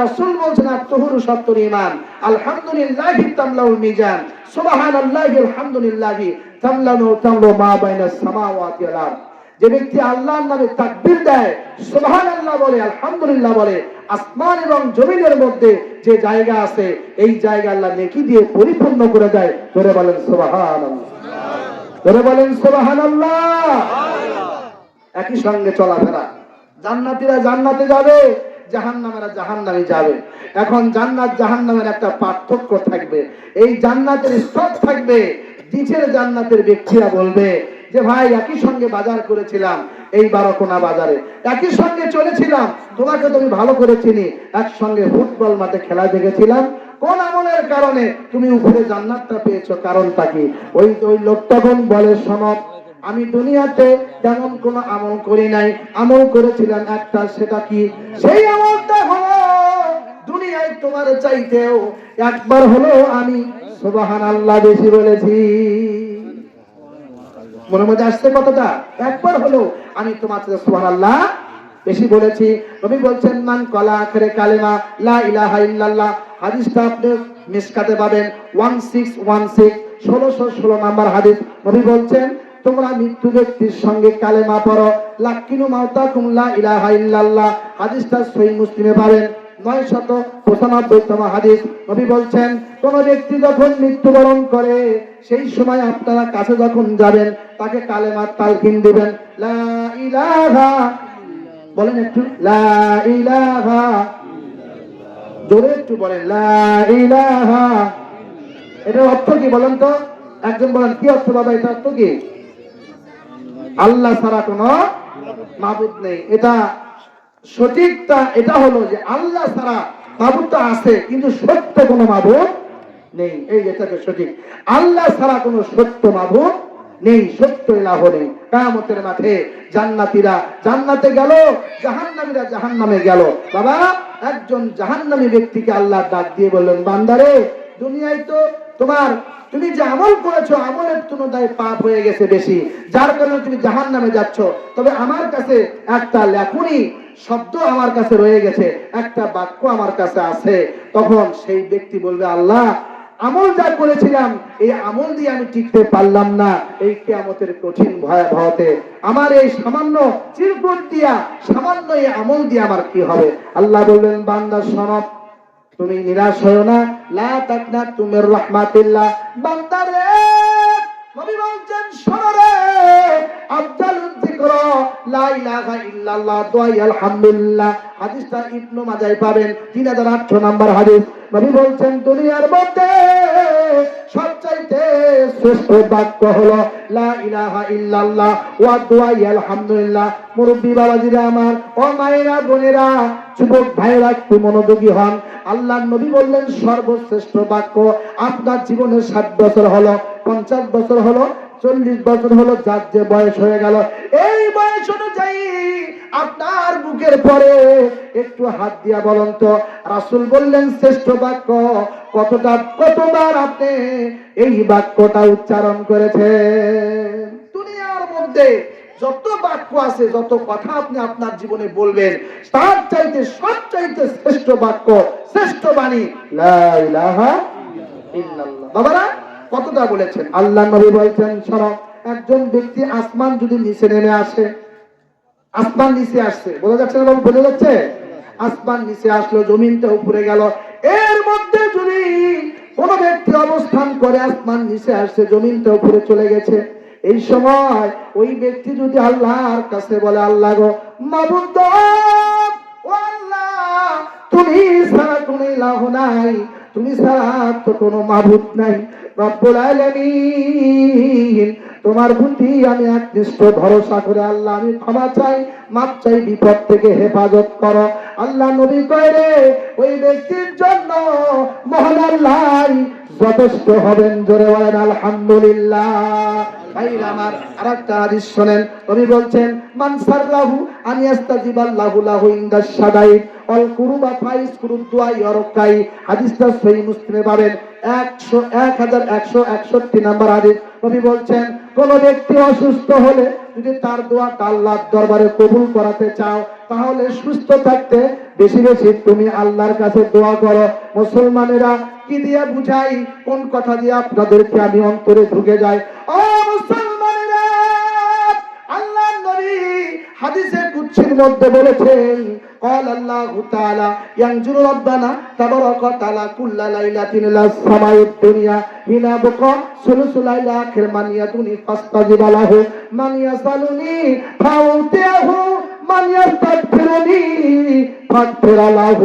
রাসূল বলছেন আত-তুহুরু শাত্রুল ঈমান, আলহামদুলিল্লাহি তামলাউল মিজান, সুবহানাল্লাহি আলহামদুলিল্লাহি তামলাউ মা বাইনাস সামাওয়াতি ওয়াল আরদ। যে ব্যক্তি আল্লাহর নামে তাকবীর দেয়, সুবহানাল্লাহ বলে, আলহামদুলিল্লাহ বলে, আসমান এবং জমিনের মধ্যে যে জায়গা আছে এই জায়গা আল্লাহ নেকি দিয়ে পরিপূর্ণ করে দেয়। ধরে বলেন সুবহানাল্লাহ, ধরে বলেন সুবহানাল্লাহ। একই সঙ্গে চলাফেরা, জান্নাতীরা জান্নাতে যাবে, জাহান্নামীরা জাহান্নামে যাবে। এখন জান্নাত জাহান্নামের একটা পার্থক্য থাকবে, এই জান্নাতের স্তর থাকবে। নিচের জান্নাতের ব্যক্তিরা বলবে যে ভাই একই সঙ্গে বাজার করেছিলাম এই বারোকোনা বাজারে, একই সঙ্গে চলেছিলাম, তোমাকে তো আমি ভালো করে চিনি, একসঙ্গে ফুটবল মাঠে খেলা দেখেছিলাম, কোন আমলের কারণে তুমি উপরে জান্নাতটা পেয়েছো, কারণটা কি? ওই লোক তখন বলে শোনো, আমি দুনিয়াতে তেমন কোন আমল করি নাই, আমল করেছিলাম একটা, সেটা কি? সেই আমলটা হলো দুনিয়ায় তোমার চাইতেও একবার হলো আমি সুবহানাল্লাহ বেশি বলেছি। মনে মধ্যে আসছে কথাটা? একবার হলো আমি তোমার সাথে সুবহানাল্লাহ বেশি বলেছি। নবী বলছেন মান কলা আখিরে কালেমা লা ইলাহা ইল্লাল্লাহ, হাদিসটা আপনি মিসকাতে পাবেন 1616, 1616 নাম্বার হাদিস। নবী বলছেন তোমরা মৃত্যু ব্যক্তির সঙ্গে কালেমা পড়ো, লাকিনু মাউতাকুম লা ইলাহা ইল্লাল্লাহ, হাদিসটা সহিহ মুসলিমে পাবেন 995তম হাদিস। নবী বলছেন কোন ব্যক্তি যখন মৃত্যুবরণ করে সেই সময় আপনারা কাছে যখন যাবেন তাকে কালেমার তালকিন দিবেন, লা ইলাহা, বলেন একটু লা ইলাহা, জোরে একটু বলেন লা ইলাহা। এটার অর্থ কি বলেন তো? একজন বলেন কি অর্থ বাবা, এটা অর্থ কি? আল্লাহ ছাড়া কোনো মাবুদ নেই। এটা সঠিকটা এটা হলো যে আল্লাহ ছাড়া মাবুদটা আছে কিন্তু সত্য কোনো মাবুদ নেই, এই যেটাকে সঠিক। আল্লাহ ছাড়া কোনো সত্য মাবুদ নেই, সত্য ইলাহ নেই। কিয়ামতের মাঠে জান্নাতীরা জান্নাতে গেল, জাহান্নামীরা জাহান্নামে গেল। বাবা, একজন জাহান্নামী ব্যক্তিকে আল্লাহ ডাক দিয়ে বললেন, বান্দারে দুনিয়ায় তো তুমি যে আমল করেছো আমলের তুলনায় পাপ হয়ে গেছে বেশি, যার কারণে তুমি জাহান্নামে যাচ্ছ। তবে আমার কাছে একটা লেখনী শব্দ আমার কাছে রয়ে গেছে, একটা বাক্য আমার কাছে আছে। তখন সেই ব্যক্তি বলবে, আল্লাহ আমল যা করেছিলাম এই আমল দিয়ে আমি টিকতে পারলাম না, এই কিয়ামতের কঠিন ভয়াবহতে আমার এই সামান্য চিরকুট দিয়া, সামান্য এই আমল দিয়ে আমার কি হবে? আল্লাহ বললেন, বান্দা শোনো, তুমি নিরাশ হয়ো না, লা তাকনাতু মির রাহমাতিল্লাহ। বান্দা রে, নবী বলছেন শোনো রে, আফদালুয যিকর লা ইলাহা ইল্লাল্লাহ, দোয়া আলহামদুলিল্লাহ। হাদিসটা ইবনে মাজাহ পাবেন 3008 নাম্বার হাদিস। নবী বলছেন দুনিয়ার মধ্যে সবচাইতে শ্রেষ্ঠ বাক্য হলো লা ইলাহা ইল্লাল্লাহ ওয়া দোয়া আলহামদুলিল্লাহ। মুরব্বি বাবাজিরা আমার, ও মায়েরা বোনেরা, যুবক ভাইরা একটু মনোযোগী হন। আল্লাহর নবী বললেন সর্বশ্রেষ্ঠ বাক্য। আপনার জীবনে 60 বছর হলো, 50 বছর হলো, 40 বছর হলো, যার যে বয়স হয়ে গেল, এই বয়স অনুযায়ী আপনার বুকের পরে একটু হাত দিয়া বলুন তো, রাসূল বললেন শ্রেষ্ঠ বাক্য কতবার আপনি এই বাক্যটা উচ্চারণ করেছেন? দুনিয়ার মধ্যে যত বাক্য আছে, যত কথা আপনি আপনার জীবনে বলবেন, তার চাইতে সবচাইতে শ্রেষ্ঠ বাক্য, শ্রেষ্ঠ বাণী লা ইলাহা ইল্লাল্লাহ। বাবারা কতটা বলেছেন? আল্লাহ নবী বলছেন শোনো, একজন ব্যক্তি আসমান যদি নিচে নেমে আসে, আসমান নিচে আসছে, বোঝা যাচ্ছে না বাবু? বোঝা যাচ্ছে? আসমান নিচে আসলো, জমিনটা উপরে গেল, এর মধ্যে যদি কোন ব্যক্তি অবস্থান করে, আসমান নিচে আসছে, জমিনটা উপরে চলে গেছে, এই সময় ওই ব্যক্তি যদি আল্লাহর কাছে বলে, আল্লাহ গো মাবুদ, ও আল্লাহ তুমি ছাড়া কোনো ইলাহ নাই, তুমি ছাড়া তো কোনো মাবুদ নাই, রব্বুল আলামিন তোমার প্রতি আমি একনিষ্ঠ ভরসা করে আল্লাহ আমি ক্ষমা চাই, মাপ চাই, বিপদ থেকে হেফাজত করো। আল্লাহ নবী কয় রে, ওই ব্যক্তির জন্য মহান আল্লাহ যথেষ্ট হবেন। জোরে বলেন আলহামদুলিল্লাহ। ভাইরা আমার, আরেকটা হাদিস শুনেন। নবী বলছেন মান সাররাহু আন ইয়াস্তাজিবাল্লাহু লাহু ইনদাশ শাদাইদ আল কুরবা ফাইস কুরুদ দুআ ইয়ারকাই। হাদিসটা সহিহ মুসলিমে পাবেন 1161 নাম্বার হাদিস। নবী বলছেন কোন ব্যক্তি অসুস্থ হলে যদি তার দোয়াটা আল্লাহর দরবারে কবুল করাতে চাও, তাহলে সুস্থ থাকতে বেশি বেশি তুমি আল্লাহর কাছে দোয়া করো। মুসলমানেরা কি দিয়ে বুঝাই, কোন কথা দিয়ে আপনাদেরকে আমি অন্তরে ঢুকে যাই। ও মুসলমানেরা, আল্লাহর নবী হাদিসে কুদসির মধ্যে বলেছেন, قال الله تعالى ينزل ربنا تبارك وتعالى كل ليلة إلى السماء الدنيا حين يبقى ثلث الليل آخر من يدعوني فاستجب له من يسألني فأعطيه من يستغفرني فاغفر له।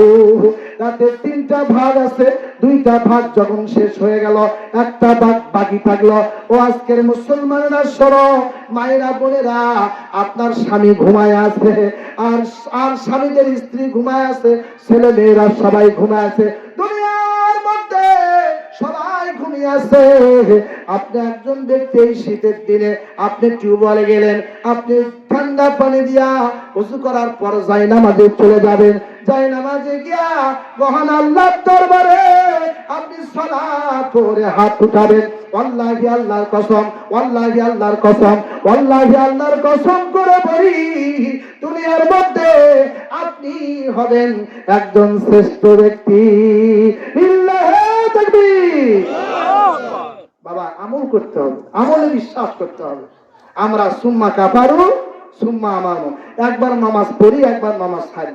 রাতে 3টা ভাগ আছে, 2টা ভাগ যখন শেষ হয়ে গেল, একটা ভাগ বাকি থাকলো। ও আজকের মুসলমানেরা শোনো, মায়েরা বোনেরা, আপনার স্বামী ঘুমায় আছে, আর স্বামীদের স্ত্রী ঘুমায় আছে, ছেলে মেয়েরা সবাই ঘুমায় আছে, দুনিয়ার মধ্যে সবাই ঘুমিয়ে আছে। আপনি একজন ব্যক্তি এই শীতের দিনে আপনি টিউবওয়েলে গেলেন, আপনি ঠান্ডা পানি দিয়া ওযু করার পর জায়নামাজে চলে যাবেন। জায়নামাজে গিয়া মহান আল্লাহর দরবারে আপনি সালাত করে হাত উঠাবেন। ওয়াল্লাহি আল্লাহর কসম, ওয়াল্লাহি আল্লাহর কসম, ওয়াল্লাহি আল্লাহর কসম করে বলি, দুনিয়ার মধ্যে আপনি হবেন একজন শ্রেষ্ঠ ব্যক্তি। লিল্লাহি তাকবীর। বাবা, আমল করতে হবে, আমলে বিশ্বাস করতে হবে। আমরা সুম্মা কাফারু সুম্মা আমানু, একবার নামাজ পড়ি, একবার নামাজ ছাড়ি।